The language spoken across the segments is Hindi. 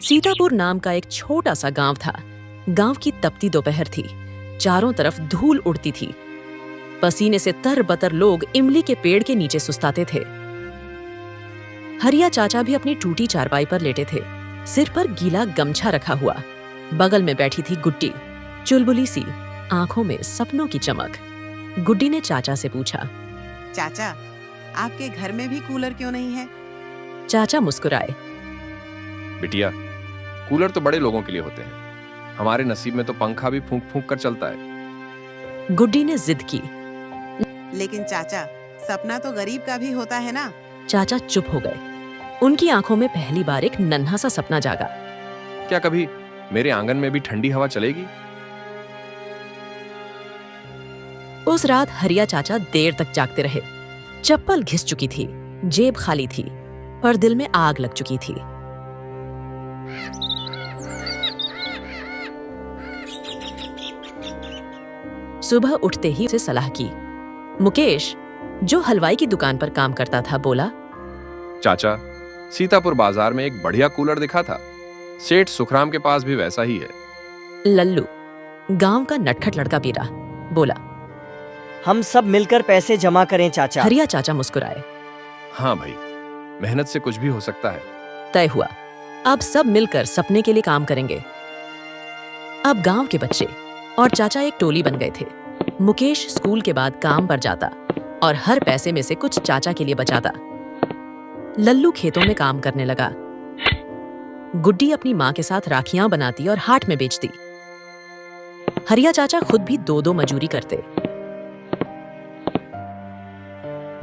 सीतापुर नाम का एक छोटा सा गांव था। गांव की तपती दोपहर थी। चारों तरफ धूल उड़ती थी। पसीने से तरबतर लोग इमली के पेड़ के नीचे सुस्ताते थे। हरिया चाचा भी अपनी टूटी चारपाई पर लेटे थे, सिर पर गीला गमछा रखा हुआ। बगल में बैठी थी गुड्डी, चुलबुली सी, आंखों में सपनों की चमक। गुड्डी ने चाचा से पूछा, चाचा, आपके घर में भी कूलर क्यों नहीं है? चाचा मुस्कुराए। बिटिया, कूलर तो बड़े लोगों के लिए होते हैं। हमारे नसीब में तो पंखा भी फूंक फूंक कर चलता है। गुड्डी ने जिद की। लेकिन चाचा, सपना तो गरीब का भी होता है ना। चाचा चुप हो गए। उनकी आंखों में पहली बार एक नन्हा सा सपना जागा। क्या कभी मेरे आंगन में भी ठंडी हवा चलेगी? उस रात हरिया चाचा देर तक जागते रहे। चप्पल घिस चुकी थी, जेब खाली थी, पर दिल में आग लग चुकी थी। सुबह उठते ही उसे सलाह की। मुकेश, जो हलवाई की दुकान पर काम करता था, बोला, चाचा, सीतापुर बाजार में एक बढ़िया कूलर दिखा था। सेठ सुखराम के पास भी वैसा ही है। लल्लू, गांव का नटखट लड़का पीरा, बोला, हम सब मिलकर पैसे जमा करें चाचा। हरिया चाचा मुस्कुराए। हाँ भाई, मेहनत से कुछ भी हो सकता है। तय हुआ, अब सब मिलकर सपने के लिए काम करेंगे। अब गांव के बच्चे और चाचा एक टोली बन गए थे। मुकेश स्कूल के बाद काम पर जाता और हर पैसे में से कुछ चाचा के लिए बचाता। लल्लू खेतों में काम करने लगा। गुड्डी अपनी माँ के साथ राखियां बनाती और हाट में बेचती। हरिया चाचा खुद भी दो मजूरी करते।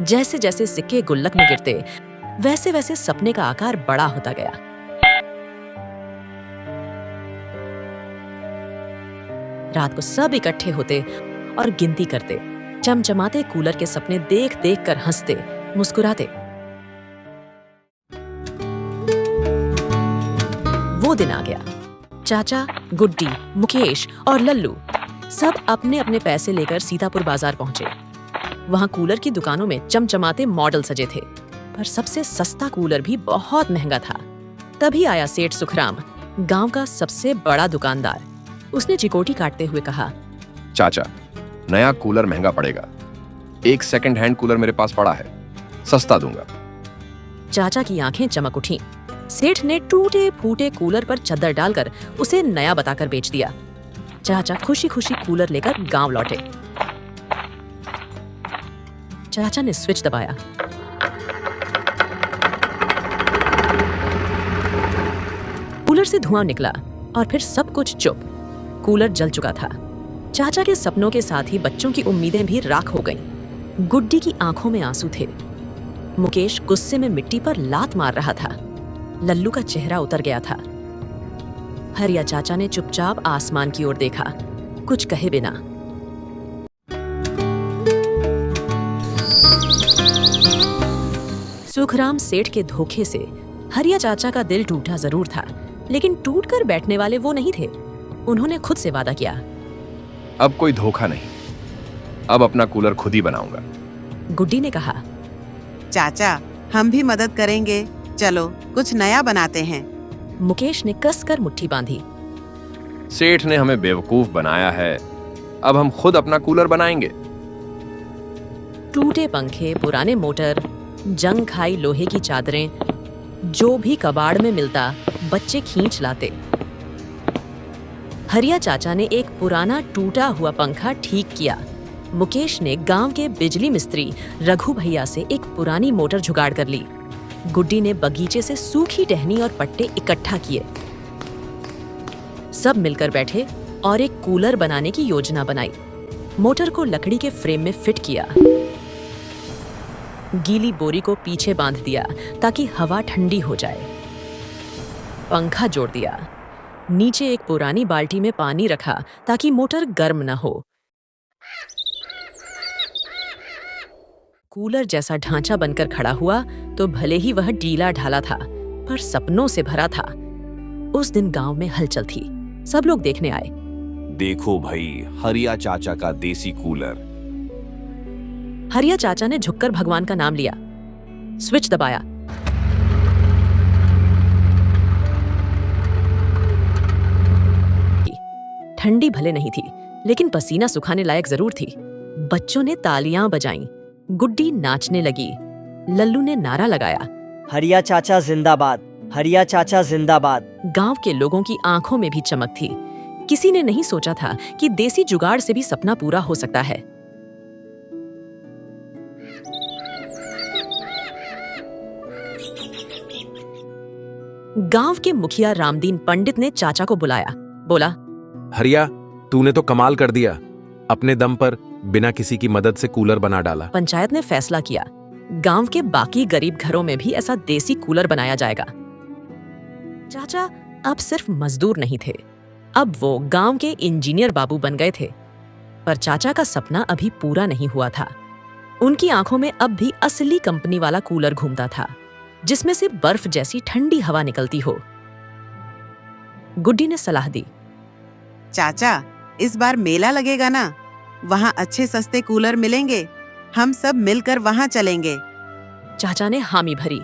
जैसे जैसे सिक्के गुल्लक में गिरते, वैसे वैसे सपने का आकार बड़ा होता गया। रात को सब इकट्ठे होते और गिनती करते। चमचमाते कूलर के सपने देख देख कर हंसते, मुस्कुराते। वो दिन आ गया। चाचा, गुड्डी, मुकेश और लल्लू सब अपने अपने पैसे लेकर सीतापुर बाजार पहुंचे। वहां कूलर की दुकानों में चमचमाते मॉडल सजे थे, पर सबसे सस्ता कूलर भी बहुत महंगा था। तभी आया सेठ सुखराम, गांव का सबसे बड़ा दुकानदार। उसने चिकोटी काटते हुए कहा, चाचा, नया कूलर महंगा पड़ेगा। एक सेकंड हैंड कूलर मेरे पास पड़ा है, सस्ता दूंगा। चाचा की आंखें चमक उठीं। सेठ ने टूटे फूटे कूलर पर चद्दर डालकर उसे नया बताकर बेच दिया। चाचा खुशी खुशी कूलर लेकर गांव लौटे। चाचा ने स्विच दबाया। कूलर से धुआं निकला और फिर सब कुछ चुप। कूलर जल चुका था। चाचा के सपनों के साथ ही बच्चों की उम्मीदें भी राख हो गईं। गुड्डी की आंखों में आंसू थे। मुकेश गुस्से में मिट्टी पर लात मार रहा था। लल्लू का चेहरा उतर गया था। हरिया चाचा ने चुपचाप आसमान की ओर देखा, कुछ कहे बिना। सुखराम सेठ के धोखे से हरिया चाचा का दिल टूटा जरूर था, लेकिन टूट कर बैठने वाले वो नहीं थे। उन्होंने खुद से वादा किया, अब कोई धोखा नहीं, अब अपना कूलर खुद ही बनाऊंगा। गुड्डी ने कहा, चाचा, हम भी मदद करेंगे। चलो कुछ नया बनाते हैं। मुकेश ने कसकर मुट्ठी बांधी। सेठ ने हमें बेवकूफ बनाया है, अब हम खुद अपना कूलर बनाएंगे। टूटे पंखे, पुराने मोटर, जंग खाई लोहे की चादरें, जो भी कबाड़ में मिलता बच्चे खींच लाते। हरिया चाचा ने एक पुराना टूटा हुआ पंखा ठीक किया। मुकेश ने गांव के बिजली मिस्त्री रघु भैया से एक पुरानी मोटर जुगाड़ कर ली। गुड्डी ने बगीचे से सूखी टहनी और पट्टे इकट्ठा किए। सब मिलकर बैठे और एक कूलर बनाने की योजना बनाई। मोटर को लकड़ी के फ्रेम में फिट किया। गीली बोरी को पीछे बांध दिया ताकि हवा ठंडी हो जाए। पंखा जोड़ दिया। नीचे एक पुरानी बाल्टी में पानी रखा ताकि मोटर गर्म न हो। कूलर जैसा ढांचा बनकर खड़ा हुआ तो भले ही वह ढीला ढाला था, पर सपनों से भरा था। उस दिन गांव में हलचल थी। सब लोग देखने आए। देखो भाई, हरिया चाचा का देसी कूलर। हरिया चाचा ने झुककर भगवान का नाम लिया। स्विच दबाया। ठंडी भले नहीं थी, लेकिन पसीना सुखाने लायक जरूर थी। बच्चों ने तालियां बजाईं, गुड्डी नाचने लगी, लल्लू ने नारा लगाया, हरिया चाचा जिंदाबाद, हरिया चाचा जिंदाबाद। गांव के लोगों की आंखों में भी चमक थी। किसी ने नहीं सोचा था कि देसी जुगाड़ से भी सपना पूरा हो सकता है। गांव के मुखिया रामदीन पंडित ने चाचा को बुलाया। बोला, हरिया, तूने तो कमाल कर दिया। अपने दम पर बिना किसी की मदद से कूलर बना डाला। पंचायत ने फैसला किया, गांव के बाकी गरीब घरों में भी ऐसा देसी कूलर बनाया जाएगा। चाचा अब सिर्फ मजदूर नहीं थे, अब वो गांव के इंजीनियर बाबू बन गए थे। पर चाचा का सपना अभी पूरा नहीं हुआ था। उनकी आंखों में अब भी असली कंपनी वाला कूलर घूमता था, जिसमें से बर्फ जैसी ठंडी हवा निकलती हो। गुड्डी ने सलाह दी, चाचा, इस बार मेला लगेगा ना, वहाँ अच्छे सस्ते कूलर मिलेंगे, हम सब मिलकर वहाँ चलेंगे। चाचा ने हामी भरी।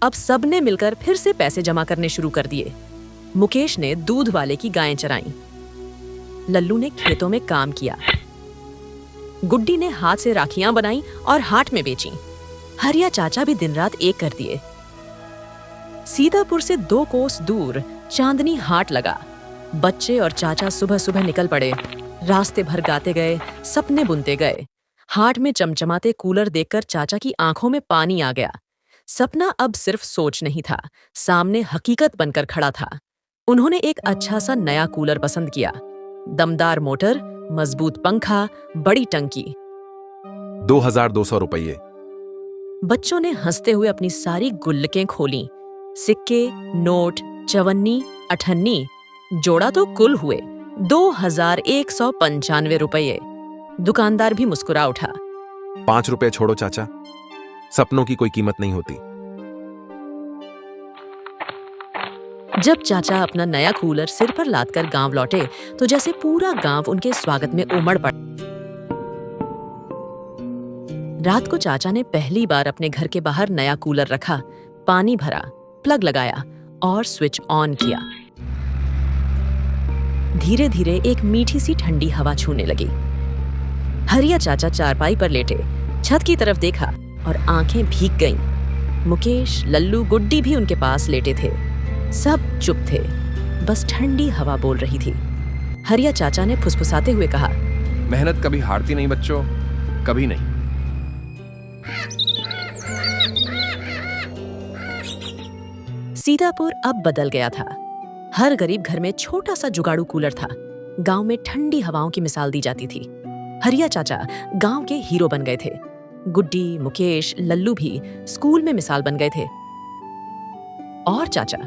अब सबने मिलकर फिर से पैसे जमा करने शुरू कर दिए। मुकेश ने दूध वाले की गायें चराईं, लल्लू ने खेतों में काम किया, गुड्डी ने हाथ से राखियां बनाई और हाट में बेचीं। हरिया चाचा भी दिन रात एक कर दिए। सीतापुर से 2 कोस दूर चांदनी हाट लगा। बच्चे और चाचा सुबह सुबह निकल पड़े, रास्ते भर गाते गए, सपने बुनते गए। हाट में चमचमाते कूलर देखकर चाचा की आंखों में पानी आ गया। सपना अब सिर्फ सोच नहीं था, सामने हकीकत बनकर खड़ा था। उन्होंने एक अच्छा सा नया कूलर पसंद किया, दमदार मोटर, मजबूत पंखा, बड़ी टंकी। 2200 रुपये। बच्चों ने हंसते हुए अपनी सारी गुल्लकें खोलीं। सिक्के, नोट, चवन्नी, अठन्नी, जोड़ा तो कुल हुए 2195 रुपये। दुकानदार भी मुस्कुरा उठा। 5 रुपए छोड़ो चाचा, सपनों की कोई कीमत नहीं होती। जब चाचा अपना नया कूलर सिर पर लादकर गांव लौटे तो जैसे पूरा गांव उनके स्वागत में उमड़ पड़ा। रात को चाचा ने पहली बार अपने घर के बाहर नया कूलर रखा, पानी भरा, प्लग लगाया और स्विच ऑन किया। धीरे धीरे एक मीठी सी ठंडी हवा छूने लगी। हरिया चाचा चारपाई पर लेटे छत की तरफ देखा और आंखें भीग गईं। मुकेश, लल्लू, गुड्डी भी उनके पास लेटे थे। सब चुप थे, बस ठंडी हवा बोल रही थी। हरिया चाचा ने फुसफुसाते हुए कहा, मेहनत कभी हारती नहीं बच्चों, कभी नहीं। सीतापुर अब बदल गया था। हर गरीब घर में छोटा सा जुगाड़ू कूलर था। गांव में ठंडी हवाओं की मिसाल दी जाती थी। हरिया चाचा गांव के हीरो बन गए थे। गुड्डी, मुकेश, लल्लू भी स्कूल में मिसाल बन गए थे। और चाचा,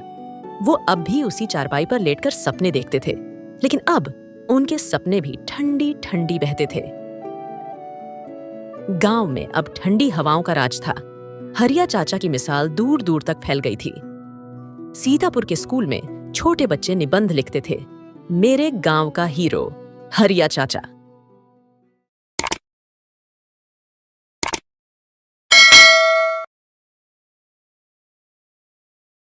वो अब भी उसी चारपाई पर लेटकर सपने देखते थे, लेकिन अब उनके सपने भी ठंडी ठंडी बहते थे। गांव में अब ठंडी हवाओं का राज था। हरिया चाचा की मिसाल दूर दूर तक फैल गई थी। सीतापुर के स्कूल में छोटे बच्चे निबंध लिखते थे, मेरे गांव का हीरो हरिया चाचा।